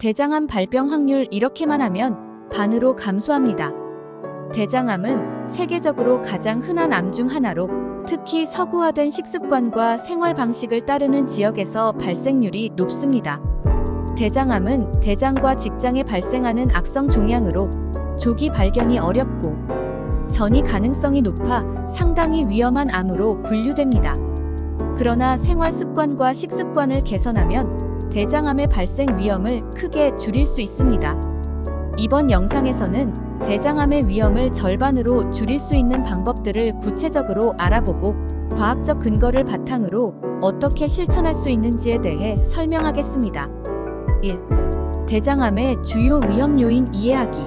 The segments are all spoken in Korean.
대장암 발병 확률 이렇게만 하면 반으로 감소합니다. 대장암은 세계적으로 가장 흔한 암 중 하나로 특히 서구화된 식습관과 생활 방식을 따르는 지역에서 발생률이 높습니다. 대장암은 대장과 직장에 발생하는 악성 종양으로 조기 발견이 어렵고 전이 가능성이 높아 상당히 위험한 암으로 분류됩니다. 그러나 생활 습관과 식습관을 개선하면 대장암의 발생 위험을 크게 줄일 수 있습니다. 이번 영상에서는 대장암의 위험을 절반으로 줄일 수 있는 방법들을 구체적으로 알아보고 과학적 근거를 바탕으로 어떻게 실천할 수 있는지에 대해 설명하겠습니다. 1. 대장암의 주요 위험 요인 이해하기.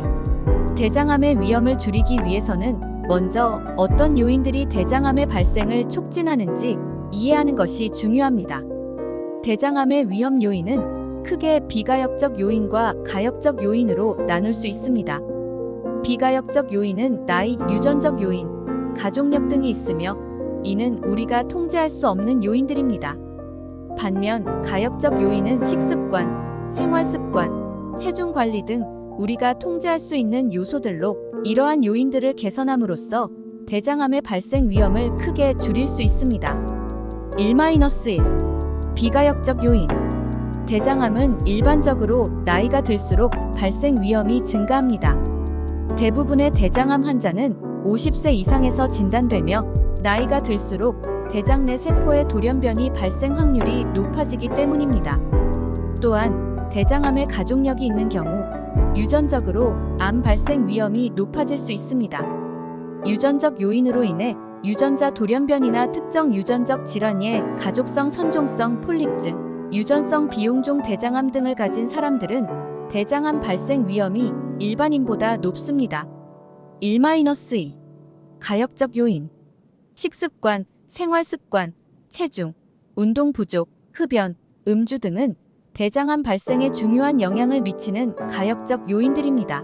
대장암의 위험을 줄이기 위해서는 먼저 어떤 요인들이 대장암의 발생을 촉진하는지 이해하는 것이 중요합니다. 대장암의 위험 요인은 크게 비가역적 요인과 가역적 요인으로 나눌 수 있습니다. 비가역적 요인은 나이, 유전적 요인, 가족력 등이 있으며 이는 우리가 통제할 수 없는 요인들입니다. 반면 가역적 요인은 식습관, 생활습관, 체중 관리 등 우리가 통제할 수 있는 요소들로 이러한 요인들을 개선함으로써 대장암의 발생 위험을 크게 줄일 수 있습니다. 1-1. 비가역적 요인. 대장암은 일반적으로 나이가 들수록 발생 위험이 증가합니다. 대부분의 대장암 환자는 50세 이상에서 진단되며 나이가 들수록 대장 내 세포의 돌연변이 발생 확률이 높아지기 때문입니다. 또한 대장암의 가족력이 있는 경우 유전적으로 암 발생 위험이 높아질 수 있습니다. 유전적 요인으로 인해 유전자 돌연변이나 특정 유전적 질환의 가족성 선종성 폴립증, 유전성 비용종 대장암 등을 가진 사람들은 대장암 발생 위험이 일반인보다 높습니다. 1-2. 가역적 요인. 식습관, 생활습관, 체중, 운동 부족, 흡연, 음주 등은 대장암 발생에 중요한 영향을 미치는 가역적 요인들입니다.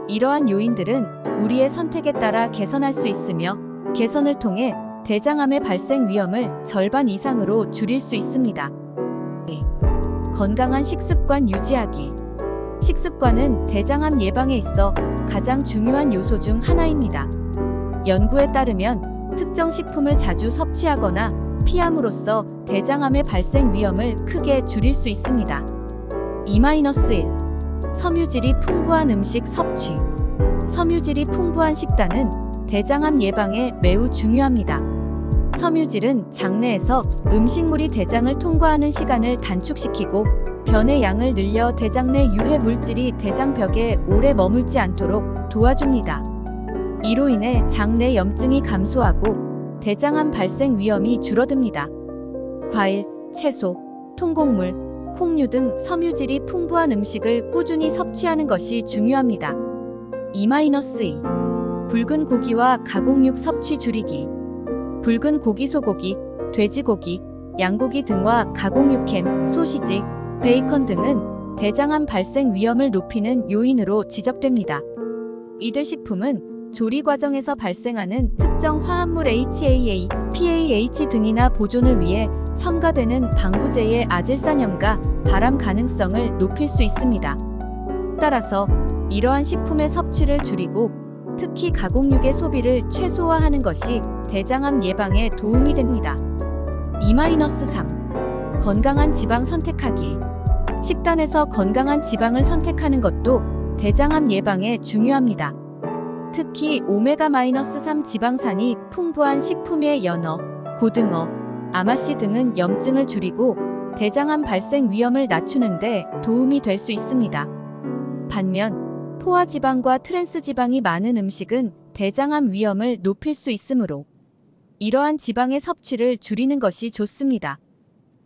이러한 요인들은 우리의 선택에 따라 개선할 수 있으며 개선을 통해 대장암의 발생 위험을 절반 이상으로 줄일 수 있습니다. 건강한 식습관 유지하기. 식습관은 대장암 예방에 있어 가장 중요한 요소 중 하나입니다. 연구에 따르면 특정 식품을 자주 섭취하거나 피함으로써 대장암의 발생 위험을 크게 줄일 수 있습니다. 2-1. 섬유질이 풍부한 음식 섭취. 섬유질이 풍부한 식단은 대장암 예방에 매우 중요합니다. 섬유질은 장내에서 음식물이 대장을 통과하는 시간을 단축시키고 변의 양을 늘려 대장 내 유해 물질이 대장벽에 오래 머물지 않도록 도와줍니다. 이로 인해 장내 염증이 감소하고 대장암 발생 위험이 줄어듭니다. 과일, 채소, 통곡물, 콩류 등 섬유질이 풍부한 음식을 꾸준히 섭취하는 것이 중요합니다. 2-2. 붉은 고기와 가공육 섭취 줄이기. 붉은 고기, 소고기, 돼지고기, 양고기 등과 가공육햄, 소시지, 베이컨 등은 대장암 발생 위험을 높이는 요인으로 지적됩니다. 이들 식품은 조리 과정에서 발생하는 특정 화합물 HAA, PAH 등이나 보존을 위해 첨가되는 방부제의 아질산염과 발암 가능성을 높일 수 있습니다. 따라서 이러한 식품의 섭취를 줄이고 특히 가공육의 소비를 최소화하는 것이 대장암 예방에 도움이 됩니다. 2-3. 건강한 지방 선택하기. 식단에서 건강한 지방을 선택하는 것도 대장암 예방에 중요합니다. 특히 오메가-3 지방산이 풍부한 식품의 연어, 고등어, 아마씨 등은 염증을 줄이고 대장암 발생 위험을 낮추는 데 도움이 될 수 있습니다. 반면 포화지방과 트랜스지방이 많은 음식은 대장암 위험을 높일 수 있으므로 이러한 지방의 섭취를 줄이는 것이 좋습니다.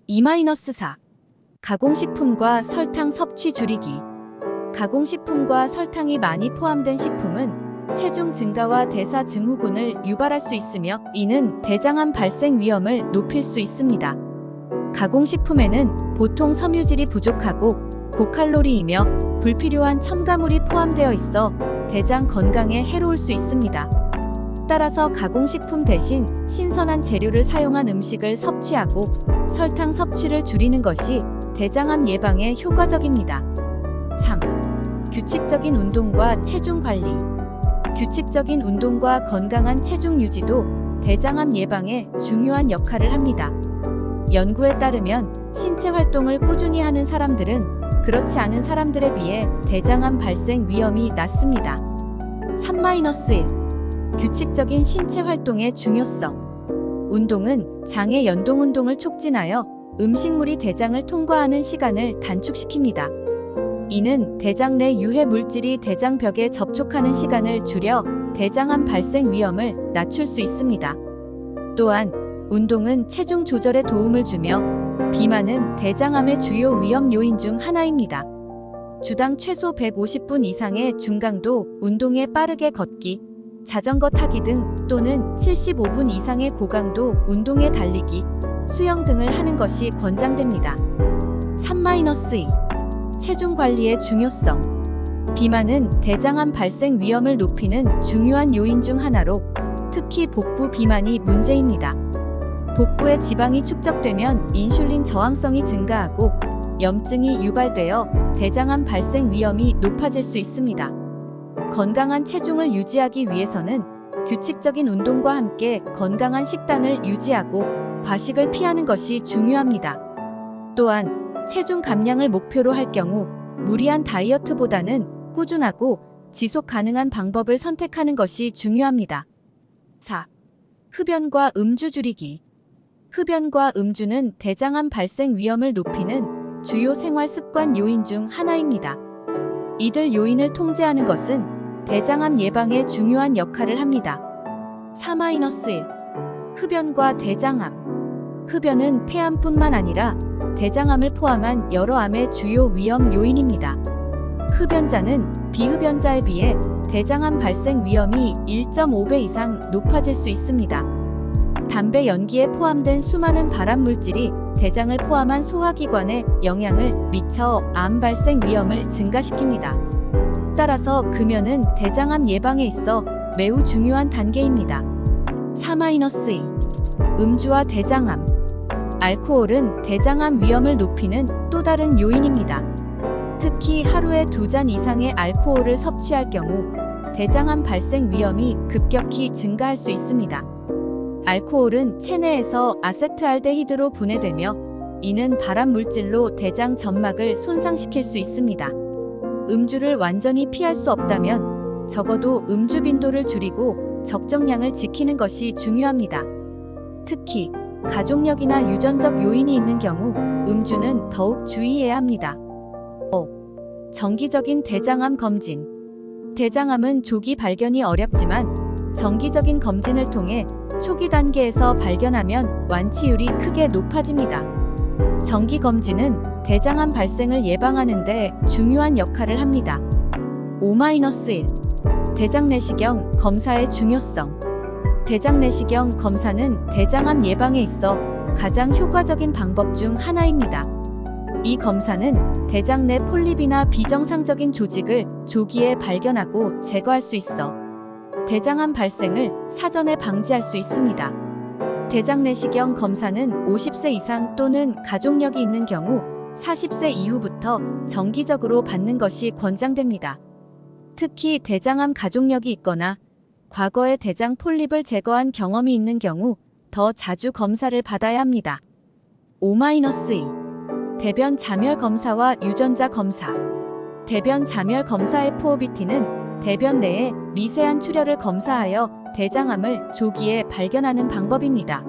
2-4. 가공식품과 설탕 섭취 줄이기. 가공식품과 설탕이 많이 포함된 식품은 체중 증가와 대사 증후군을 유발할 수 있으며 이는 대장암 발생 위험을 높일 수 있습니다. 가공식품에는 보통 섬유질이 부족하고 고칼로리이며 불필요한 첨가물이 포함되어 있어 대장 건강에 해로울 수 있습니다. 따라서 가공식품 대신 신선한 재료를 사용한 음식을 섭취하고 설탕 섭취를 줄이는 것이 대장암 예방에 효과적입니다. 3. 규칙적인 운동과 체중 관리. 규칙적인 운동과 건강한 체중 유지도 대장암 예방에 중요한 역할을 합니다. 연구에 따르면 신체 활동을 꾸준히 하는 사람들은 그렇지 않은 사람들에 비해 대장암 발생 위험이 낮습니다. 3-1. 규칙적인 신체 활동의 중요성. 운동은 장의 연동 운동을 촉진하여 음식물이 대장을 통과하는 시간을 단축시킵니다. 이는 대장 내 유해 물질이 대장벽에 접촉하는 시간을 줄여 대장암 발생 위험을 낮출 수 있습니다. 또한 운동은 체중 조절에 도움을 주며 비만은 대장암의 주요 위험 요인 중 하나입니다. 주당 최소 150분 이상의 중강도 운동에 빠르게 걷기, 자전거 타기 등 또는 75분 이상의 고강도 운동에 달리기, 수영 등을 하는 것이 권장됩니다. 3-2. 체중 관리의 중요성. 비만은 대장암 발생 위험을 높이는 중요한 요인 중 하나로 특히 복부 비만이 문제입니다. 복부에 지방이 축적되면 인슐린 저항성이 증가하고 염증이 유발되어 대장암 발생 위험이 높아질 수 있습니다. 건강한 체중을 유지하기 위해서는 규칙적인 운동과 함께 건강한 식단을 유지하고 과식을 피하는 것이 중요합니다. 또한 체중 감량을 목표로 할 경우 무리한 다이어트보다는 꾸준하고 지속 가능한 방법을 선택하는 것이 중요합니다. 4. 흡연과 음주 줄이기. 흡연과 음주는 대장암 발생 위험을 높이는 주요 생활 습관 요인 중 하나입니다. 이들 요인을 통제하는 것은 대장암 예방에 중요한 역할을 합니다. 3-1. 흡연과 대장암. 흡연은 폐암뿐만 아니라 대장암을 포함한 여러 암의 주요 위험 요인입니다. 흡연자는 비흡연자에 비해 대장암 발생 위험이 1.5배 이상 높아질 수 있습니다. 담배 연기에 포함된 수많은 발암 물질이 대장을 포함한 소화기관에 영향을 미쳐 암 발생 위험을 증가시킵니다. 따라서 금연은 대장암 예방에 있어 매우 중요한 단계입니다. 3-2. 음주와 대장암. 알코올은 대장암 위험을 높이는 또 다른 요인입니다. 특히 하루에 2잔 이상의 알코올을 섭취할 경우 대장암 발생 위험이 급격히 증가할 수 있습니다. 알코올은 체내에서 아세트알데히드로 분해되며 이는 발암 물질로 대장 점막을 손상시킬 수 있습니다. 음주를 완전히 피할 수 없다면 적어도 음주 빈도를 줄이고 적정량을 지키는 것이 중요합니다. 특히 가족력이나 유전적 요인이 있는 경우 음주는 더욱 주의해야 합니다. 5. 정기적인 대장암 검진. 대장암은 조기 발견이 어렵지만 정기적인 검진을 통해 초기 단계에서 발견하면 완치율이 크게 높아집니다. 정기 검진은 대장암 발생을 예방하는 데 중요한 역할을 합니다. 5-1. 대장 내시경 검사의 중요성. 대장 내시경 검사는 대장암 예방에 있어 가장 효과적인 방법 중 하나입니다. 이 검사는 대장 내 폴립이나 비정상적인 조직을 조기에 발견하고 제거할 수 있어 대장암 발생을 사전에 방지할 수 있습니다. 대장 내시경 검사는 50세 이상 또는 가족력이 있는 경우 40세 이후부터 정기적으로 받는 것이 권장됩니다. 특히 대장암 가족력이 있거나 과거에 대장 폴립을 제거한 경험이 있는 경우 더 자주 검사를 받아야 합니다. 5-2. 대변 자멸 검사와 유전자 검사. 대변 자멸 검사의 포오비티는 대변 내에 미세한 출혈을 검사하여 대장암을 조기에 발견하는 방법입니다.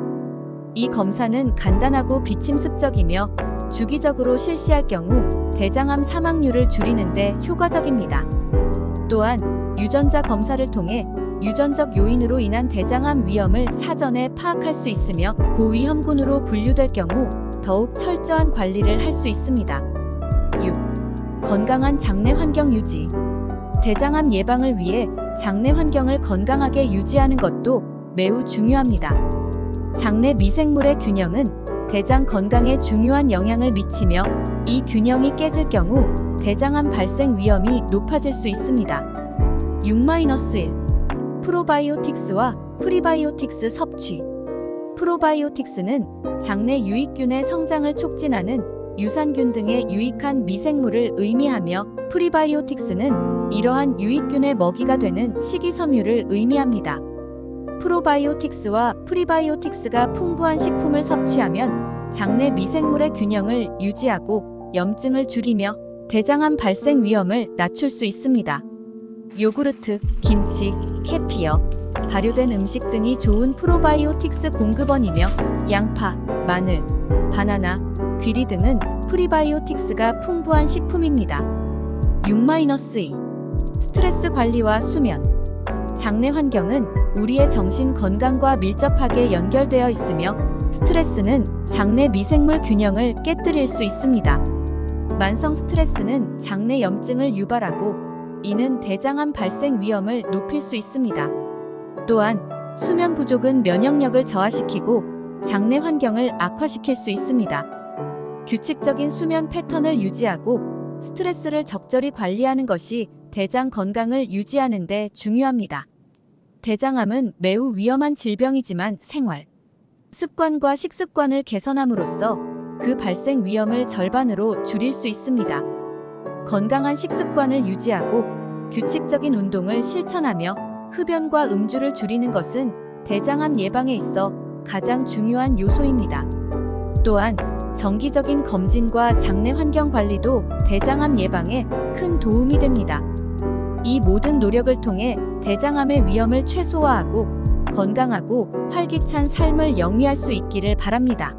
이 검사는 간단하고 비침습적이며 주기적으로 실시할 경우 대장암 사망률을 줄이는 데 효과적입니다. 또한 유전자 검사를 통해 유전적 요인으로 인한 대장암 위험을 사전에 파악할 수 있으며 고위험군으로 분류될 경우 더욱 철저한 관리를 할 수 있습니다. 6. 건강한 장내 환경 유지. 대장암 예방을 위해 장내 환경을 건강하게 유지하는 것도 매우 중요합니다. 장내 미생물의 균형은 대장 건강에 중요한 영향을 미치며 이 균형이 깨질 경우 대장암 발생 위험이 높아질 수 있습니다. 6-1. 프로바이오틱스와 프리바이오틱스 섭취. 프로바이오틱스는 장내 유익균의 성장을 촉진하는 유산균 등의 유익한 미생물을 의미하며 프리바이오틱스는 이러한 유익균의 먹이가 되는 식이섬유를 의미합니다. 프로바이오틱스와 프리바이오틱스가 풍부한 식품을 섭취하면 장내 미생물의 균형을 유지하고 염증을 줄이며 대장암 발생 위험을 낮출 수 있습니다. 요구르트, 김치, 캐피어, 발효된 음식 등이 좋은 프로바이오틱스 공급원이며 양파, 마늘, 바나나, 귀리 등은 프리바이오틱스가 풍부한 식품입니다. 6-2 스트레스 관리와 수면. 장내 환경은 우리의 정신 건강과 밀접하게 연결되어 있으며 스트레스는 장내 미생물 균형을 깨뜨릴 수 있습니다. 만성 스트레스는 장내 염증을 유발하고 이는 대장암 발생 위험을 높일 수 있습니다. 또한 수면 부족은 면역력을 저하시키고 장내 환경을 악화시킬 수 있습니다. 규칙적인 수면 패턴을 유지하고 스트레스를 적절히 관리하는 것이 대장 건강을 유지하는 데 중요합니다. 대장암은 매우 위험한 질병이지만 생활 습관과 식습관을 개선함으로써 그 발생 위험을 절반으로 줄일 수 있습니다. 건강한 식습관을 유지하고 규칙적인 운동을 실천하며 흡연과 음주를 줄이는 것은 대장암 예방에 있어 가장 중요한 요소입니다. 또한 정기적인 검진과 장내 환경 관리도 대장암 예방에 큰 도움이 됩니다. 이 모든 노력을 통해 대장암의 위험을 최소화하고 건강하고 활기찬 삶을 영위할 수 있기를 바랍니다.